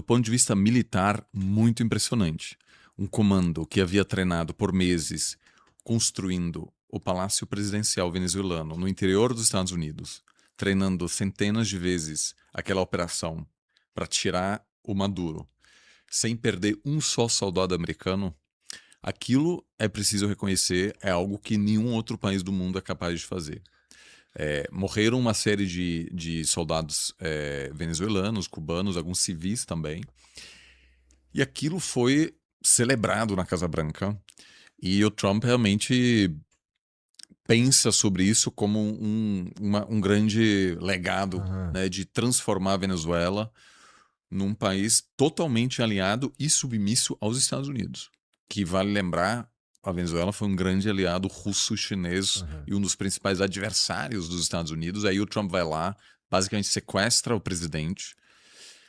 do ponto de vista militar, muito impressionante. Um comando que havia treinado por meses construindo o Palácio Presidencial venezuelano no interior dos Estados Unidos, treinando centenas de vezes aquela operação para tirar o Maduro, sem perder um só soldado americano, aquilo é preciso reconhecer, é algo que nenhum outro país do mundo é capaz de fazer. Morreram uma série de soldados venezuelanos, cubanos, alguns civis também. E aquilo foi celebrado na Casa Branca. E o Trump realmente pensa sobre isso como um grande legado, Aham. né, de transformar a Venezuela num país totalmente aliado e submisso aos Estados Unidos. Que vale lembrar, a Venezuela foi um grande aliado russo-chinês Aham. e um dos principais adversários dos Estados Unidos. Aí o Trump vai lá, basicamente sequestra o presidente,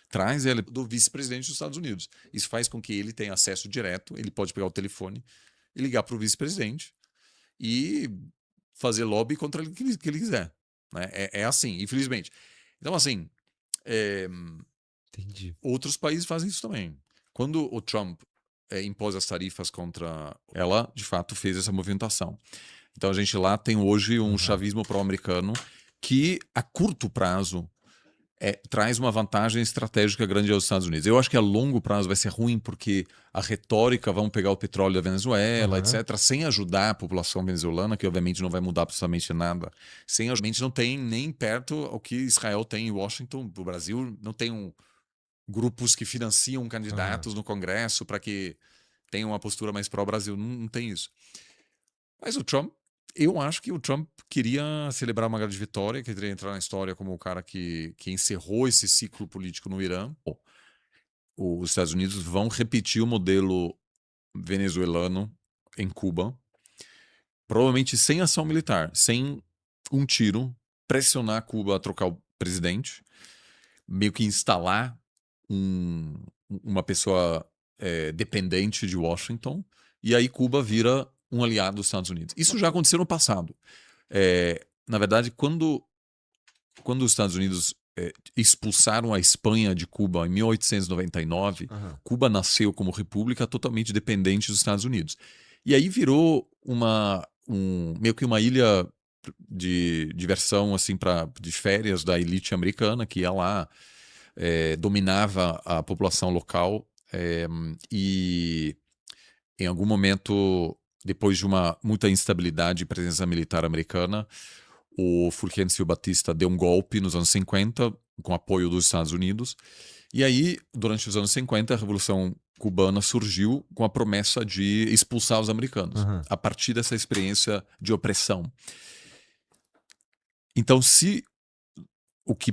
traz ele do vice-presidente dos Estados Unidos. Isso faz com que ele tenha acesso direto, ele pode pegar o telefone e ligar para o vice-presidente e fazer lobby contra ele que ele quiser. Né? É assim, infelizmente. Então, assim, é, Entendi. outros países fazem isso também. Quando o Trump impôs as tarifas contra ela, de fato, fez essa movimentação. Então, a gente lá tem hoje um Aham. chavismo pró-americano que, a curto prazo, traz uma vantagem estratégica grande aos Estados Unidos. Eu acho que a longo prazo vai ser ruim porque a retórica, vão pegar o petróleo da Venezuela, Aham. etc., sem ajudar a população venezuelana, que obviamente não vai mudar absolutamente nada. Sem obviamente não tem nem perto o que Israel tem em Washington. O Brasil não tem grupos que financiam Aham. candidatos no Congresso para que tenham uma postura mais pró-Brasil. Não, não tem isso. Mas o Trump, eu acho que o Trump queria celebrar uma grande vitória, queria entrar na história como o cara que encerrou esse ciclo político no Irã. Os Estados Unidos vão repetir o modelo venezuelano em Cuba, provavelmente sem ação militar, sem um tiro, pressionar Cuba a trocar o presidente, meio que instalar um- uma pessoa dependente de Washington, e aí Cuba vira um aliado dos Estados Unidos. Isso já aconteceu no passado. Na verdade, quando os Estados Unidos expulsaram a Espanha de Cuba em 1899, Aham. Cuba nasceu como república totalmente dependente dos Estados Unidos. E aí virou meio que uma ilha de diversão assim de férias da elite americana que ia lá, dominava a população local, e em algum momento, depois de muita instabilidade e presença militar americana, o Fulgêncio Batista deu um golpe nos anos 50, com apoio dos Estados Unidos. E aí, durante os anos 50, a Revolução Cubana surgiu com a promessa de expulsar os americanos, Aham. a partir dessa experiência de opressão. Então, se o que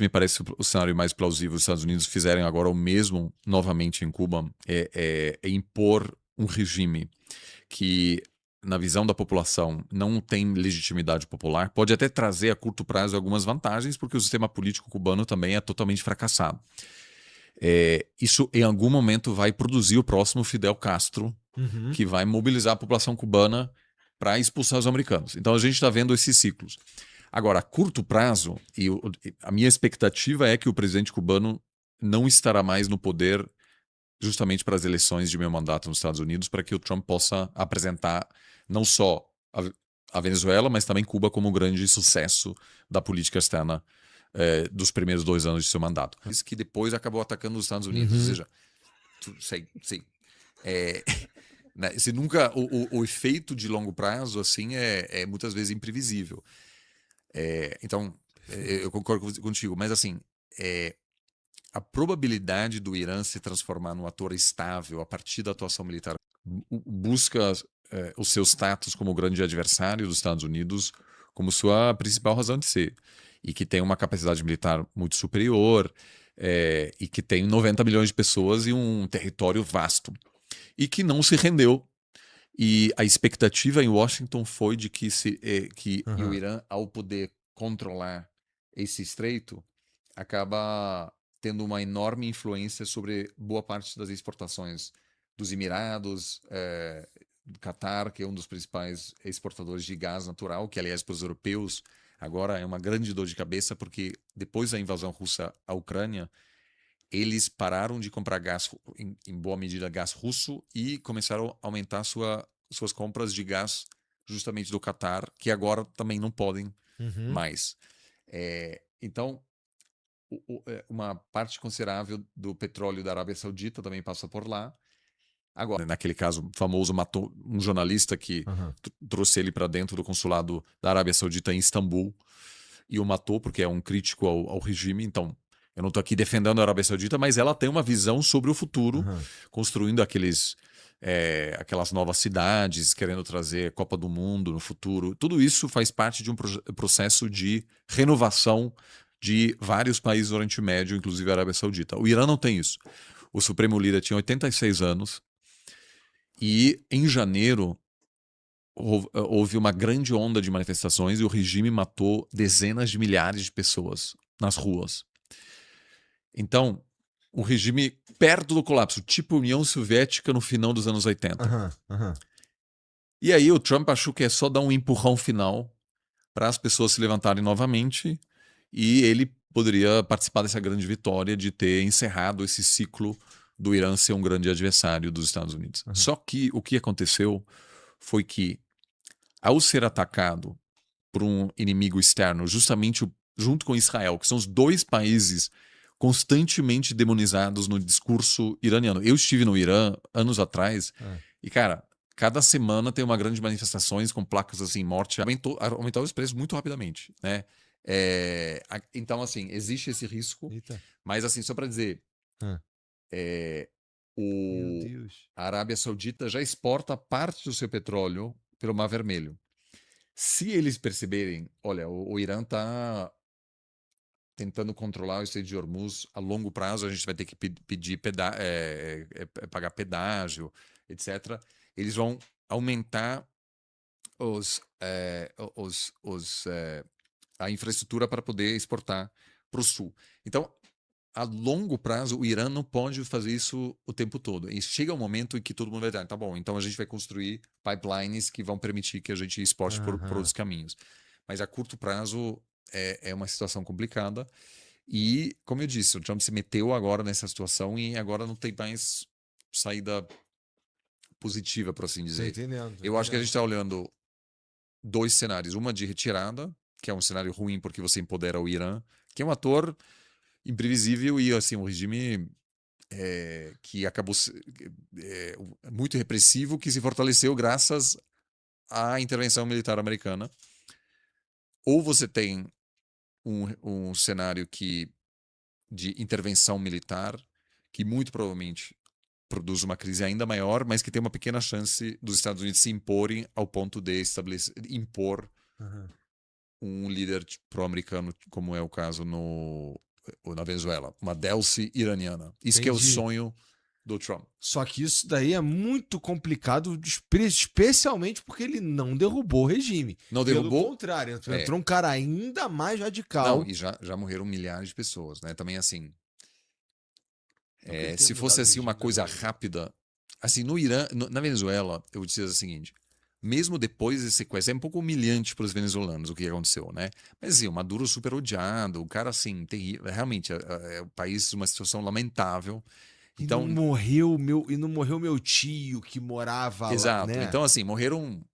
me parece o cenário mais plausível, os Estados Unidos fizerem agora o mesmo novamente em Cuba, é impor um regime que, na visão da população, não tem legitimidade popular, pode até trazer a curto prazo algumas vantagens, porque o sistema político cubano também é totalmente fracassado. Isso, em algum momento, vai produzir o próximo Fidel Castro, Uhum. que vai mobilizar a população cubana para expulsar os americanos. Então, a gente está vendo esses ciclos. Agora, a curto prazo, a minha expectativa é que o presidente cubano não estará mais no poder justamente para as eleições de meio mandato nos Estados Unidos, para que o Trump possa apresentar não só a Venezuela, mas também Cuba como um grande sucesso da política externa dos primeiros 2 anos de seu mandato. Isso que depois acabou atacando os Estados Unidos. Ou Uhum. seja, sei, é, né, se nunca o efeito de longo prazo assim é muitas vezes imprevisível. Então, eu concordo contigo, mas assim, é, a probabilidade do Irã se transformar num ator estável a partir da atuação militar busca o seu status como grande adversário dos Estados Unidos como sua principal razão de ser. E que tem uma capacidade militar muito superior, e que tem 90 milhões de pessoas e um território vasto. E que não se rendeu. E a expectativa em Washington foi de que o Aham. Irã, ao poder controlar esse estreito, acaba tendo uma enorme influência sobre boa parte das exportações dos Emirados, do Catar, que é um dos principais exportadores de gás natural, que, aliás, para os europeus agora é uma grande dor de cabeça, porque depois da invasão russa à Ucrânia, eles pararam de comprar gás, em boa medida, gás russo e começaram a aumentar suas compras de gás justamente do Catar, que agora também não podem Uhum. mais. Então, uma parte considerável do petróleo da Arábia Saudita também passa por lá. Agora, naquele caso famoso, matou um jornalista que Aham. trouxe ele para dentro do consulado da Arábia Saudita em Istambul e o matou porque é um crítico ao regime. Então, eu não estou aqui defendendo a Arábia Saudita, mas ela tem uma visão sobre o futuro, Aham. construindo aquelas novas cidades, querendo trazer a Copa do Mundo no futuro. Tudo isso faz parte de um processo de renovação de vários países do Oriente Médio, inclusive a Arábia Saudita. O Irã não tem isso. O Supremo Líder tinha 86 anos e, em janeiro, houve uma grande onda de manifestações e o regime matou dezenas de milhares de pessoas nas ruas. Então, o regime perto do colapso, tipo União Soviética no final dos anos 80. Aham. Aham. E aí o Trump achou que é só dar um empurrão final para as pessoas se levantarem novamente e ele poderia participar dessa grande vitória de ter encerrado esse ciclo do Irã ser um grande adversário dos Estados Unidos. Aham. Só que o que aconteceu foi que, ao ser atacado por um inimigo externo, justamente junto com Israel, que são os dois países constantemente demonizados no discurso iraniano. Eu estive no Irã anos atrás Ah. e, cara, cada semana tem uma grande manifestações com placas assim, morte. Aumentou os preços muito rapidamente, né? Então, assim, existe esse risco, Eita. mas, assim, só para dizer, Ah. é, Meu o, Deus. a Arábia Saudita já exporta parte do seu petróleo pelo Mar Vermelho. Se eles perceberem, olha, o Irã está tentando controlar o Estreito de Hormuz a longo prazo, a gente vai ter que pedir pagar pedágio, etc. Eles vão aumentar os, é, os, a infraestrutura para poder exportar para o sul. Então, a longo prazo, o Irã não pode fazer isso o tempo todo. E chega um momento em que todo mundo vai dizer, tá bom, então a gente vai construir pipelines que vão permitir que a gente exporte por Aham. outros caminhos. Mas a curto prazo é uma situação complicada. E, como eu disse, o Trump se meteu agora nessa situação e agora não tem mais saída positiva, por assim Tô dizer. entendendo, tô Eu acho que a gente entendendo. está olhando dois cenários. Uma de retirada, que é um cenário ruim porque você empodera o Irã, que é um ator imprevisível e assim um regime que acabou muito repressivo, que se fortaleceu graças à intervenção militar americana. Ou você tem um cenário de intervenção militar, que muito provavelmente produz uma crise ainda maior, mas que tem uma pequena chance dos Estados Unidos se imporem ao ponto de impor Aham. um líder pró-americano, como é o caso na Venezuela, uma Delcy iraniana. Isso que é o Entendi. sonho do Trump. Só que isso daí é muito complicado, especialmente porque ele não derrubou o regime. Não Pelo derrubou? contrário, É. entrou um cara ainda mais Não, radical. e já morreram milhares de pessoas, né? Também assim, Não que ele tenha se fosse mudado o assim uma regime coisa depois, né? rápida, assim, no Irã, na Venezuela, eu vou dizer o seguinte, mesmo depois desse sequestro, é um pouco humilhante para os venezuelanos o que aconteceu, né? Mas assim, o Maduro super odiado, o cara assim, terrível, realmente, é o país uma situação lamentável. Então, E não morreu meu tio que morava lá, exato. né? Então, assim, morreram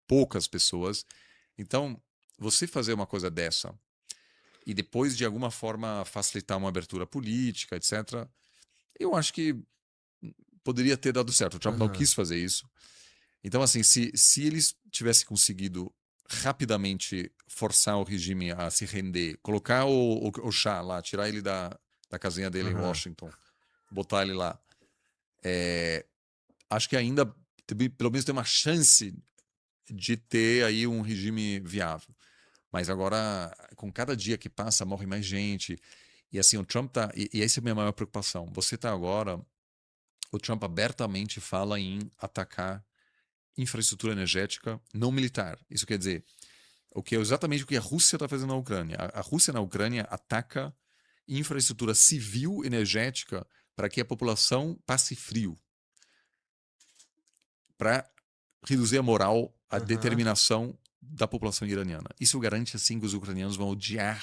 poucas pessoas. Então, você fazer uma coisa dessa e depois, de alguma forma, facilitar uma abertura política, etc., eu acho que poderia ter dado certo. O Trump não Aham. quis fazer isso. Então, assim, se eles tivessem conseguido rapidamente forçar o regime a se render, colocar o Shah lá, tirar ele da casinha dele em Aham. Washington, botar ele lá, acho que ainda, pelo menos, tem uma chance de ter aí um regime viável. Mas agora, com cada dia que passa, morre mais gente. E assim, o Trump tá. E essa é a minha maior preocupação. Você tá agora. O Trump abertamente fala em atacar infraestrutura energética não militar. Isso quer dizer, exatamente o que a Rússia está fazendo na Ucrânia. A Rússia na Ucrânia ataca infraestrutura civil energética para que a população passe frio, para reduzir a moral, a Aham. determinação da população iraniana. Isso garante assim que os ucranianos vão odiar